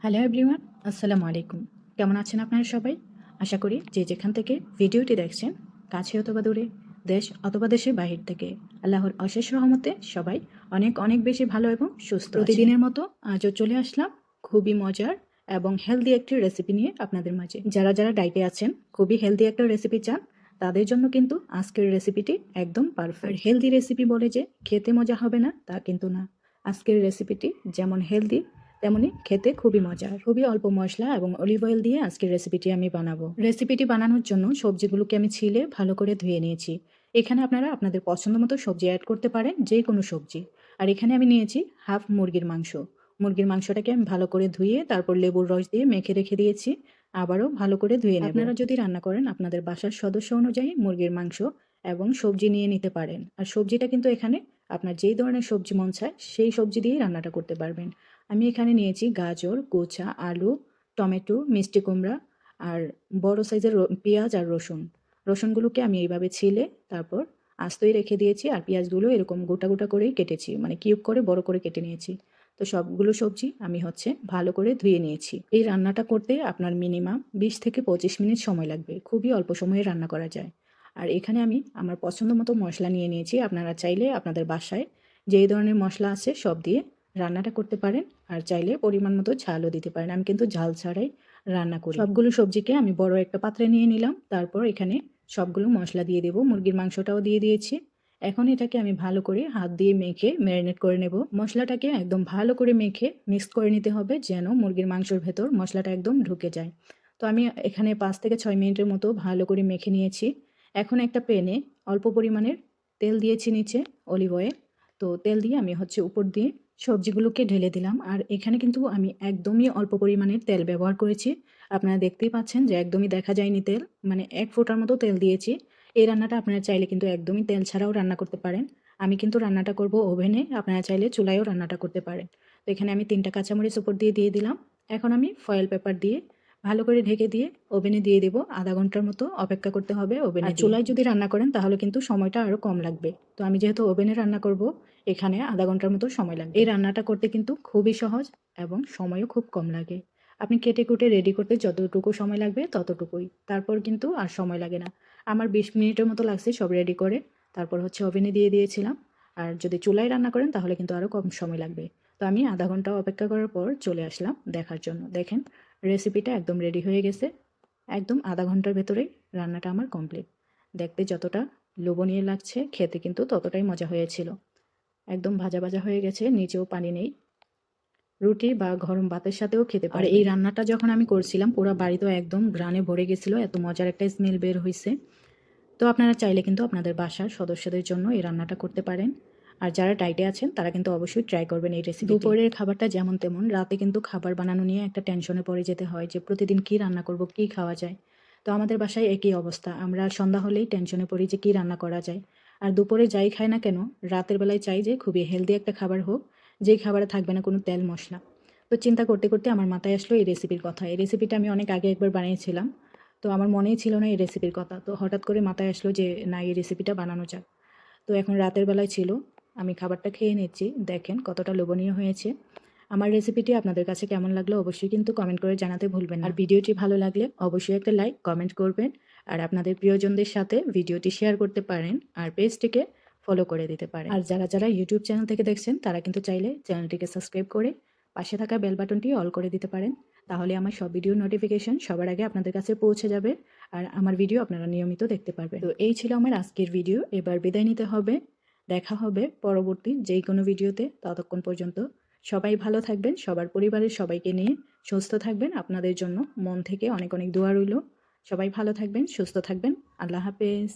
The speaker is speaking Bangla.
হ্যালো এভরিওয়ান, আসসালামু আলাইকুম। কেমন আছেন আপনারা সবাই? আশা করি যে যেখান থেকে ভিডিওটি দেখছেন, কাছে অথবা দূরে, দেশ অথবা দেশের বাহির থেকে, আল্লাহর অশেষ রহমতে সবাই অনেক অনেক বেশি ভালো এবং সুস্থ প্রতিদিনের মতো আজও চলে আসলাম খুবই মজার এবং হেলদি একটি রেসিপি নিয়ে আপনাদের মাঝে। যারা যারা ডায়েটে আছেন, খুবই হেলদি একটা রেসিপি চান, তাদের জন্য কিন্তু আজকের রেসিপিটি একদম পারফেক্ট। হেলদি রেসিপি বলে যে খেতে মজা হবে না তা কিন্তু না। আজকের রেসিপিটি যেমন হেলদি তেমনি খেতে খুবই মজার। খুবই অল্প মশলা এবং অলিভ অয়েল দিয়ে আজকের রেসিপিটি আমি বানাবো। রেসিপিটি বানানোর জন্য সবজিগুলোকে আমি ছিলে ভালো করে ধুয়ে নিয়েছি। এখানে আপনারা আপনাদের পছন্দ মতো সবজি অ্যাড করতে পারেন, যে কোনো সবজি। আর এখানে আমি নিয়েছি হাফ মুরগির মাংস। মুরগির মাংসটাকে আমি ভালো করে ধুয়ে তারপর লেবুর রস দিয়ে মেখে রেখে দিয়েছি। আবারও ভালো করে ধুয়ে নেব। আপনারা যদি রান্না করেন আপনাদের বাসার সদস্য অনুযায়ী মুরগির মাংস এবং সবজি নিয়ে নিতে পারেন। আর সবজিটা কিন্তু এখানে আপনার যেই ধরনের সবজি মন চায় সেই সবজি দিয়েই রান্নাটা করতে পারবেন। আমি এখানে নিয়েছি গাজর, কোঁচা, আলু, টমেটো, মিষ্টি কুমড়া আর বড় সাইজের পেঁয়াজ আর রসুন। রসুনগুলোকে আমি এইভাবে ছিলে তারপর আস্তই রেখে দিয়েছি, আর পেঁয়াজগুলো এরকম গোটা গোটা করেই কেটেছি, মানে কিউব করে বড় করে কেটে নিয়েছি। তো সবগুলো সবজি আমি ভালো করে ধুয়ে নিয়েছি। এই রান্নাটা করতে আপনার মিনিমাম 20 থেকে 25 মিনিট সময় লাগবে। খুবই অল্প সময়ে রান্না করা যায়। আর এখানে আমি আমার পছন্দ মতো মশলা নিয়ে নিয়েছি। আপনারা চাইলে আপনাদের বাসায় যেই ধরনের মশলা আছে সব দিয়ে রান্নাটা করতে পারেন, আর চাইলে পরিমাণ মতো ঝালও দিতে পারেন। আমি কিন্তু ঝাল ছাড়াই রান্না করি। সবগুলো সবজিকে আমি বড় একটা পাত্রে নিয়ে নিলাম। তারপর এখানে সবগুলো মশলা দিয়ে দেব। মুরগির মাংসটাও দিয়ে দিয়েছি। এখন এটাকে আমি ভালো করে হাত দিয়ে মেখে ম্যারিনেট করে নেব। মশলাটাকে একদম ভালো করে মেখে মিক্স করে নিতে হবে, যেন মুরগির মাংসের ভেতর মশলাটা একদম ঢুকে যায়। তো আমি এখানে 5 থেকে 6 মিনিটের মতো ভালো করে মেখে নিয়েছি। এখন একটা প্যানে অল্প পরিমাণের তেল দিয়েছি, নিচে অলিভ অয়েল। তো তেল দিয়ে আমি উপর দিয়ে সবজিগুলোকে ঢেলে দিলাম। আর এখানে কিন্তু আমি একদমই অল্প পরিমাণের তেল ব্যবহার করেছি। আপনারা দেখতেই পাচ্ছেন যে একদমই দেখা যায়নি তেল, মানে 1 ফোঁটার মতো তেল দিয়েছি। এই রান্নাটা আপনারা চাইলে কিন্তু একদমই তেল ছাড়াও রান্না করতে পারেন। আমি কিন্তু রান্নাটা করব ওভেনে, আপনারা চাইলে চুলায়ও রান্নাটা করতে পারেন। তো এখানে আমি 3টা কাঁচামরিচ উপর দিয়ে দিলাম। এখন আমি ফয়েল পেপার দিয়ে ভালো করে ঢেকে দিয়ে ওভেনে দিয়ে দেবো। আধা ঘন্টার মতো অপেক্ষা করতে হবে ওভেনে। আর চুলায় যদি রান্না করেন তাহলে কিন্তু সময়টা আরও কম লাগবে। তো আমি যেহেতু ওভেনে রান্না করব, এখানে আধা ঘন্টার মতো সময় লাগবে। এই রান্নাটা করতে কিন্তু খুবই সহজ এবং সময়ও খুব কম লাগে। আপনি কেটে কুটে রেডি করতে যতটুকু সময় লাগবে ততটুকুই, তারপর কিন্তু আর সময় লাগে না। আমার 20 মিনিটের মতো লাগছে সব রেডি করে। তারপর ওভেনে দিয়ে দিয়েছিলাম। আর যদি চুলায় রান্না করেন তাহলে কিন্তু আরও কম সময় লাগবে। তো আমি আধা ঘন্টা অপেক্ষা করার পর চলে আসলাম দেখার জন্য। দেখেন রেসিপিটা একদম রেডি হয়ে গেছে। একদম আধা ঘন্টার ভেতরেই রান্নাটা আমার কমপ্লিট। দেখতে যতটা লোভনীয় লাগছে, খেতে কিন্তু ততটাই মজা হয়েছিল। একদম ভাজা ভাজা হয়ে গেছে, নিচেও পানি নেই। রুটি বা গরম ভাতের সাথেও খেতে পারবেন। আর এই রান্নাটা যখন আমি করছিলাম পুরো বাড়ি তো একদম ঘ্রাণে ভরে গেছিল, এত মজার একটা স্মেল বের হয়েছে। তো আপনারা চাইলে কিন্তু আপনাদের বাসার সদস্যদের জন্য এই রান্নাটা করতে পারেন। আর যারা ডায়েটে আছেন তারা কিন্তু অবশ্যই ট্রাই করবেন এই রেসিপি। দুপুরের খাবারটা যেমন তেমন, রাতে কিন্তু খাবার বানানো নিয়ে একটা টেনশনে পড়ে যেতে হয় যে প্রতিদিন কী রান্না করব, কী খাওয়া যায়। তো আমাদের বাসায় একই অবস্থা। আমরা সন্ধ্যা হলেই টেনশনে পড়ি যে কী রান্না করা যায়। আর দুপুরে যাই খাই না কেন, রাতের বেলায় চাই যে খুবই হেলদি একটা খাবার হোক, যেই খাবারে থাকবে না কোনো তেল মশলা। তো চিন্তা করতে করতে আমার মাথায় আসলো এই রেসিপির কথা। এই রেসিপিটা আমি অনেক আগে একবার বানিয়েছিলাম। তো আমার মনেই ছিল না এই রেসিপির কথা। তো হঠাৎ করে মাথায় আসলো যে না, এই রেসিপিটা বানানো যাক। তো এখন রাতের বেলায় ছিল, আমি খাবারটা খেয়ে নিচ্ছি। দেখেন কতটা লোভনীয় হয়েছে। আমার রেসিপিটি আপনাদের কাছে কেমন লাগলো অবশ্যই কিন্তু কমেন্ট করে জানাতে ভুলবেন না। আর ভিডিওটি ভালো লাগলে অবশ্যই একটা লাইক কমেন্ট করবেন। আর আপনাদের প্রিয়জনদের সাথে ভিডিওটি শেয়ার করতে পারেন, আর পেজটিকে ফলো করে দিতে পারেন। আর যারা যারা ইউটিউব চ্যানেল থেকে দেখছেন তারা কিন্তু চাইলে চ্যানেলটিকে সাবস্ক্রাইব করে পাশে থাকা বেল বাটনটি অল করে দিতে পারেন। তাহলে আমার সব ভিডিও নোটিফিকেশন সবার আগে আপনাদের কাছে পৌঁছে যাবে, আর আমার ভিডিও আপনারা নিয়মিত দেখতে পারবেন। তো এই ছিল আমার আজকের ভিডিও। এবার বিদায় নিতে হবে। দেখা হবে পরবর্তী যেই কোনো ভিডিওতে। ততক্ষণ পর্যন্ত সবাই ভালো থাকবেন, সবার পরিবারের সবাইকে নিয়ে সুস্থ থাকবেন। আপনাদের জন্য মন থেকে অনেক অনেক দোয়া রইল। সবাই ভালো থাকবেন, সুস্থ থাকবেন। আল্লাহ হাফেজ।